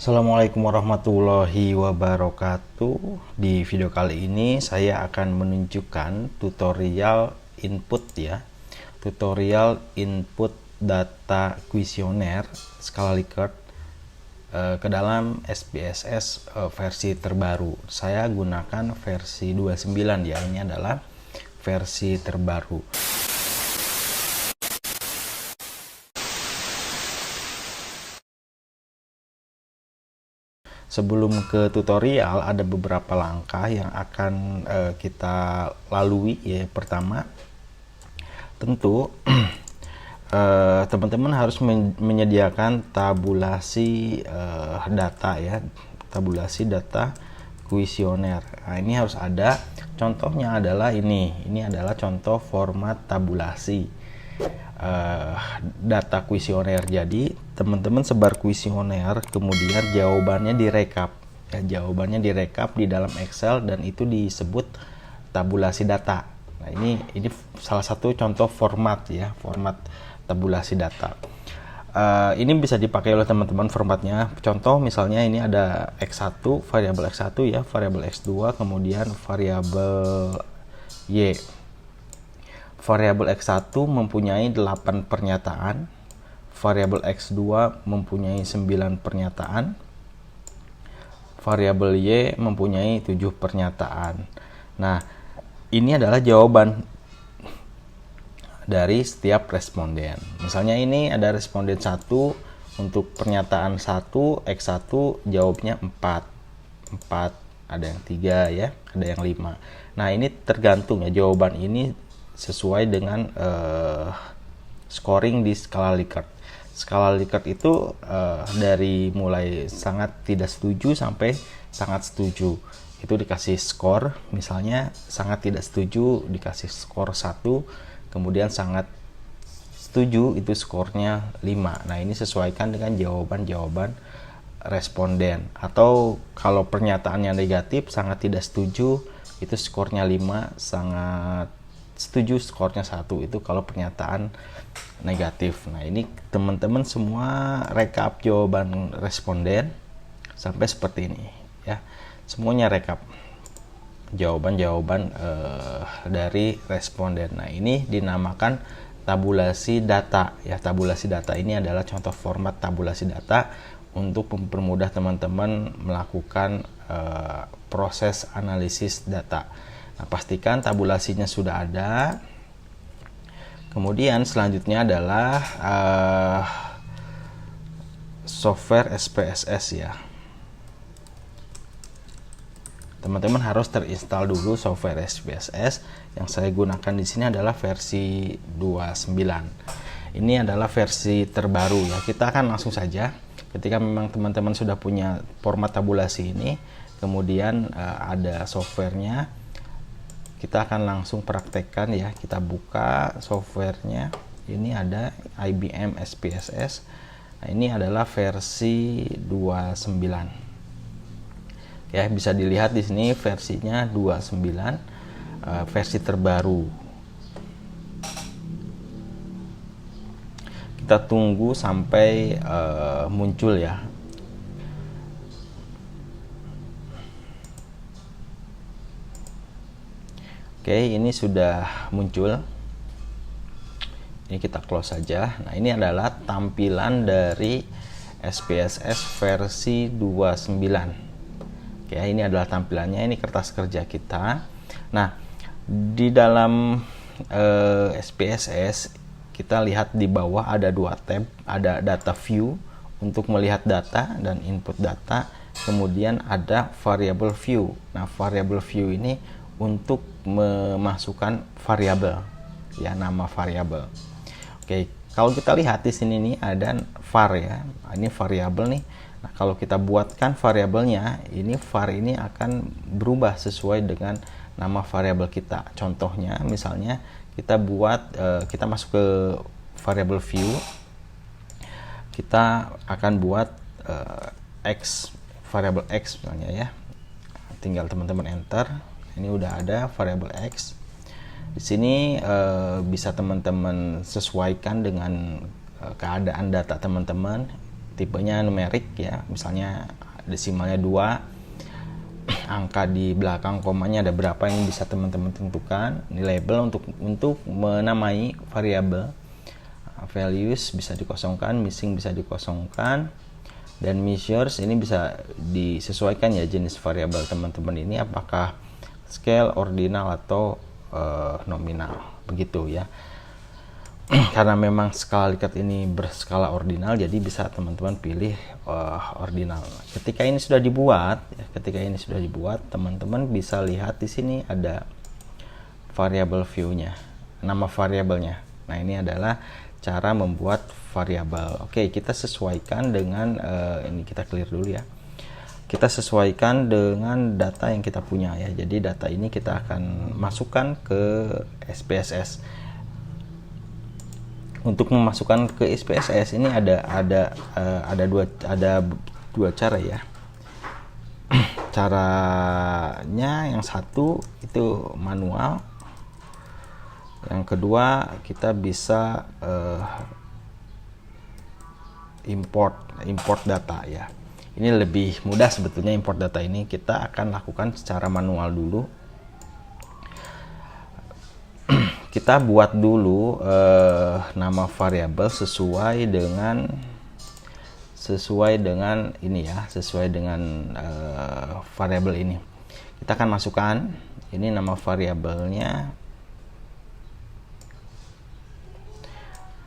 Assalamualaikum warahmatullahi wabarakatuh. Di video kali ini saya akan menunjukkan tutorial input ya. Tutorial input data kuesioner skala Likert ke dalam SPSS versi terbaru. Saya gunakan versi 29 ya. Ini adalah versi terbaru. Sebelum ke tutorial, ada beberapa langkah yang akan kita lalui ya. Pertama, tentu teman-teman harus menyediakan tabulasi data ya, tabulasi data kuesioner. Nah, ini harus ada. Contohnya adalah ini adalah contoh format tabulasi data kuesioner. Jadi teman-teman sebar kuesioner, kemudian jawabannya direkap ya, jawabannya direkap di dalam Excel dan itu disebut tabulasi data. Nah, ini salah satu contoh format ya, format tabulasi data. Ini bisa dipakai oleh teman-teman formatnya. Contoh misalnya ini ada X1, variabel X1 ya, variabel X2, kemudian variabel Y. Variabel X1 mempunyai 8 pernyataan, variabel X2 mempunyai 9 pernyataan, variabel Y mempunyai 7 pernyataan. Nah, ini adalah jawaban dari setiap responden. Misalnya ini ada responden 1, untuk pernyataan 1, X1 jawabnya 4, ada yang 3 ya, ada yang 5. Nah, ini tergantung ya, jawaban ini sesuai dengan scoring di skala Likert. Skala Likert itu dari mulai sangat tidak setuju sampai sangat setuju. Itu dikasih skor, misalnya sangat tidak setuju dikasih skor 1, kemudian sangat setuju itu skornya 5. Nah, ini sesuaikan dengan jawaban-jawaban responden. Atau kalau pernyataannya negatif, sangat tidak setuju itu skornya 5, sangat setuju skornya 1, itu kalau pernyataan negatif. Nah, ini teman-teman semua rekap jawaban responden sampai seperti ini ya, semuanya rekap jawaban-jawaban dari responden. Nah, ini dinamakan tabulasi data ya. Tabulasi data ini adalah contoh format tabulasi data untuk mempermudah teman-teman melakukan proses analisis data. Nah, pastikan tabulasinya sudah ada. Kemudian selanjutnya adalah software SPSS ya. Teman-teman harus terinstall dulu software SPSS. Yang saya gunakan di sini adalah versi 29. Ini adalah versi terbaru ya. Kita akan langsung saja. Ketika memang teman-teman sudah punya format tabulasi ini, kemudian ada softwarenya, kita akan langsung praktekkan ya. Kita buka softwarenya. Ini ada IBM SPSS. Nah, ini adalah versi 29. Ya, bisa dilihat di sini versinya 29, versi terbaru. Kita tunggu sampai muncul ya. Oke, ini sudah muncul. Ini kita close saja. Nah, ini adalah tampilan dari SPSS versi 29. Oke, ini adalah tampilannya. Ini kertas kerja kita. Nah, di dalam SPSS kita lihat di bawah ada 2 tab, ada data view untuk melihat data dan input data, kemudian ada variable view. Nah, variable view ini untuk memasukkan variabel ya, nama variabel. Oke, kalau kita lihat di sini nih ada var ya. Ini variabel nih. Nah, kalau kita buatkan variabelnya, ini var ini akan berubah sesuai dengan nama variabel kita. Contohnya misalnya kita buat kita masuk ke variable view. Kita akan buat x, variabel x misalnya ya. Tinggal teman-teman enter. Ini udah ada variabel x. Di sini bisa teman-teman sesuaikan dengan keadaan data teman-teman. tipenya numerik ya, misalnya desimalnya 2, angka di belakang komanya ada berapa, ini bisa teman-teman tentukan. Ini label untuk menamai variabel. Values bisa dikosongkan, missing bisa dikosongkan, dan measures ini bisa disesuaikan ya jenis variabel teman-teman ini, apakah scale, ordinal, atau nominal, begitu ya. Karena memang skala likat ini berskala ordinal, jadi bisa teman-teman pilih ordinal. Ketika ini sudah dibuat, teman-teman bisa lihat di sini ada variable view-nya, nama variabelnya. Nah, ini adalah cara membuat variabel. Oke, kita sesuaikan dengan ini, kita clear dulu ya. Kita sesuaikan dengan data yang kita punya ya. Jadi data ini kita akan masukkan ke SPSS. Untuk memasukkan ke SPSS ini ada dua cara ya. Caranya yang satu itu manual, yang kedua kita bisa import data ya. Ini lebih mudah sebetulnya import data ini, kita akan lakukan secara manual dulu. Kita buat dulu nama variabel sesuai dengan ini ya, sesuai dengan variabel ini. Kita akan masukkan ini nama variabelnya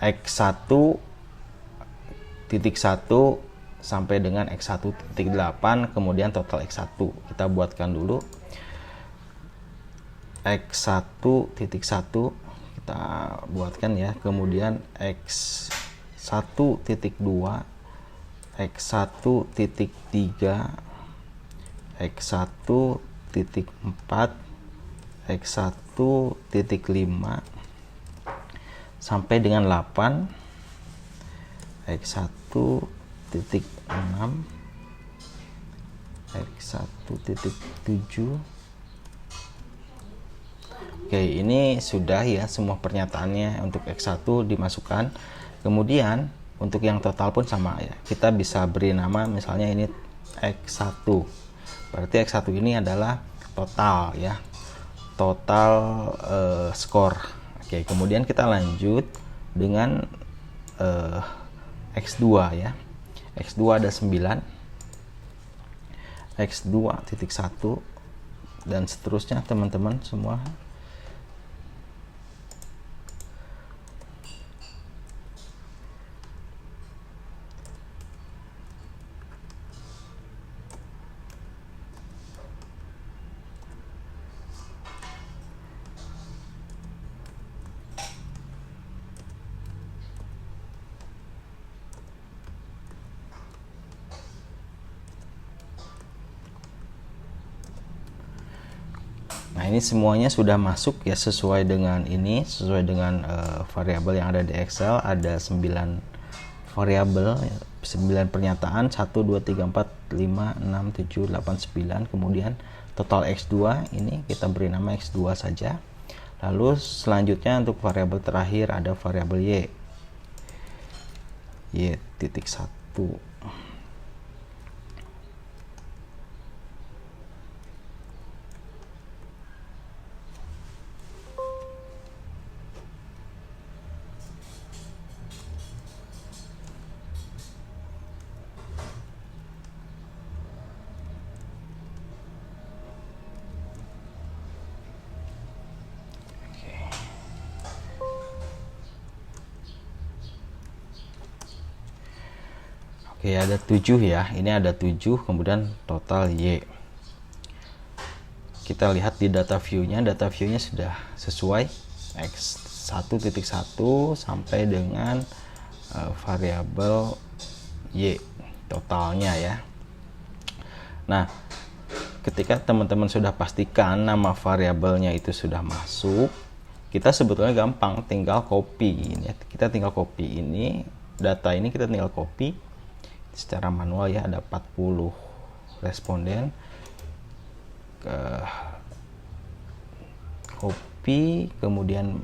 x1.1 sampai dengan x1.8, kemudian total x1. Kita buatkan dulu x1.1, kita buatkan ya, kemudian x1.2, x1.3, x1.4, x1.5 sampai dengan 8, x1.6, x1.7. Oke, ini sudah ya semua pernyataannya untuk X1 dimasukkan. Kemudian untuk yang total pun sama ya. Kita bisa beri nama misalnya ini X1. Berarti X1 ini adalah total ya. Total skor. Oke, kemudian kita lanjut dengan X2 ya. X2 ada 9. X2.1 dan seterusnya teman-teman semua. Nah, ini semuanya sudah masuk ya, sesuai dengan ini, sesuai dengan variabel yang ada di Excel. Ada 9 variabel, 9 pernyataan, 1, 2, 3, 4, 5, 6, 7, 8, 9. Kemudian total X2 ini kita beri nama X2 saja. Lalu selanjutnya untuk variabel terakhir ada variabel Y.1. Oke, ada 7 ya. Ini ada 7, kemudian total Y. Kita lihat di data view-nya sudah sesuai X1.1 sampai dengan variabel Y totalnya ya. Nah, ketika teman-teman sudah pastikan nama variabelnya itu sudah masuk, kita sebetulnya gampang, tinggal copy ini. Kita tinggal copy ini, data ini kita tinggal copy secara manual ya. Ada 40 responden, copy, kemudian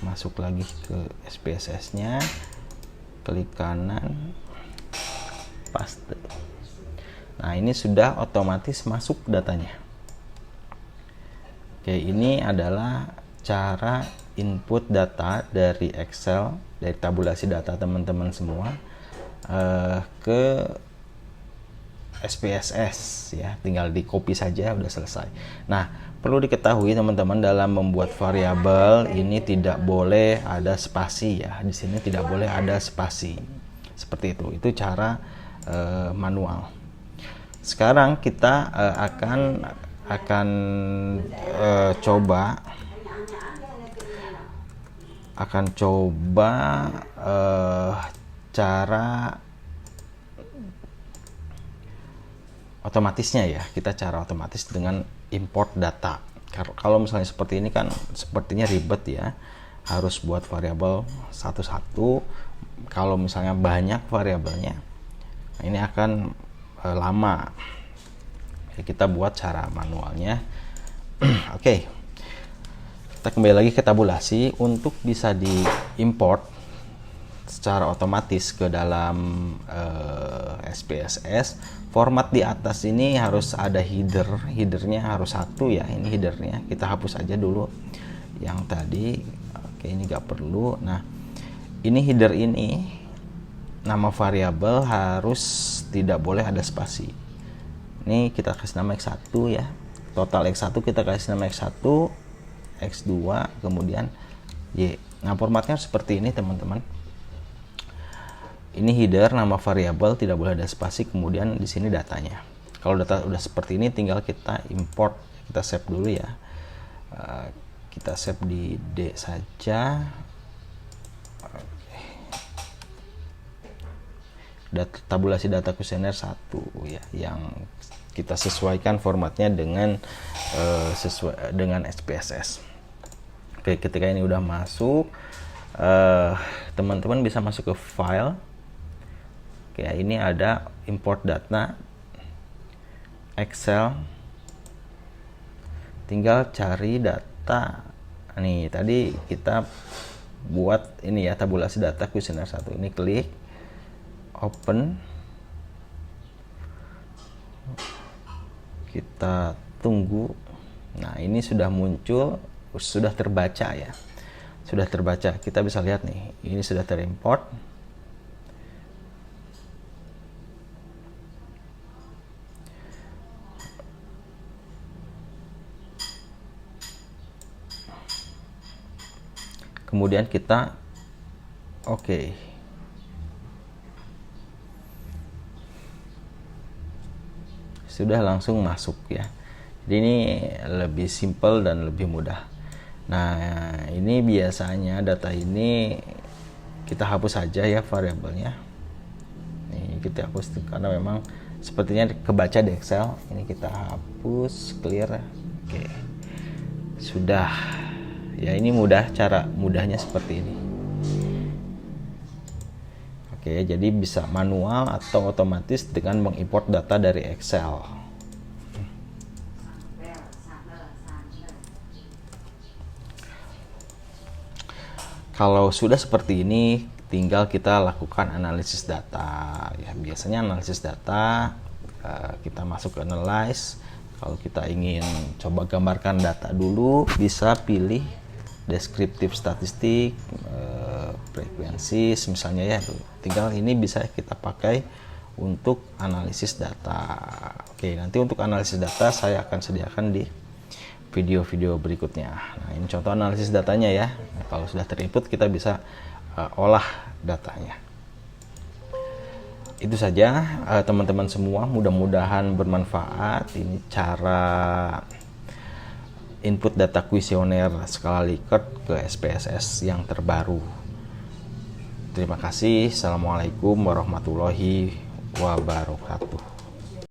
masuk lagi ke SPSS nya, klik kanan, paste. Nah, ini sudah otomatis masuk datanya. Oke, ini adalah cara input data dari Excel, dari tabulasi data teman-teman semua ke SPSS ya, tinggal di copy saja udah selesai. Nah, perlu diketahui teman-teman, dalam membuat variabel ini tidak boleh ada spasi ya. Di sini tidak boleh ada spasi. Seperti itu. Itu cara manual. Sekarang kita akan coba cara otomatisnya ya. Kita cara otomatis dengan import data. Kalau misalnya seperti ini kan sepertinya ribet ya, harus buat variabel satu-satu. Kalau misalnya banyak variabelnya, ini akan lama. Kita buat cara manualnya. Oke, kita kembali lagi ke tabulasi. Untuk bisa diimport secara otomatis ke dalam SPSS, format di atas ini harus ada headernya harus satu ya. Ini headernya, kita hapus aja dulu yang tadi. Oke, ini nggak perlu. Nah, ini header ini, nama variabel harus tidak boleh ada spasi. Ini kita kasih nama X1 ya, total X1 kita kasih nama X1, X2, kemudian Y. Nah, formatnya seperti ini teman-teman. Ini header, nama variabel, tidak boleh ada spasi, kemudian di sini datanya. Kalau data udah seperti ini, tinggal kita import. Kita save dulu ya. Kita save di D saja. Tabulasi data kuesioner 1 ya, yang kita sesuaikan formatnya dengan sesuai dengan SPSS. Oke, ketika ini udah masuk, teman-teman bisa masuk ke file. Oke, ini ada import data Excel, tinggal cari data. Nih, tadi kita buat ini ya, tabulasi data kuesioner 1. Ini klik open, kita tunggu. Nah, ini sudah muncul, sudah terbaca ya, sudah terbaca. Kita bisa lihat nih, ini sudah terimport. Kemudian kita oke. Sudah langsung masuk ya. Jadi ini lebih simple dan lebih mudah. Nah, ini biasanya data ini kita hapus saja ya variabelnya. Ini kita hapus karena memang sepertinya kebaca di Excel. Ini kita hapus, clear. Oke. Sudah. Ya, ini mudah, cara mudahnya seperti ini. Oke, jadi bisa manual atau otomatis dengan mengimport data dari Excel. Kalau sudah seperti ini, tinggal kita lakukan analisis data. Ya, biasanya analisis data kita masuk ke analyze. Kalau kita ingin coba gambarkan data dulu, bisa pilih deskriptif statistik, frekuensi misalnya ya. Tinggal ini bisa kita pakai untuk analisis data. Oke, nanti untuk analisis data saya akan sediakan di video-video berikutnya. Nah, ini contoh analisis datanya ya. Nah, kalau sudah terinput, kita bisa olah datanya. Itu saja teman-teman semua, mudah-mudahan bermanfaat. Ini cara input data kuesioner skala Likert ke SPSS yang terbaru. Terima kasih. Assalamualaikum warahmatullahi wabarakatuh.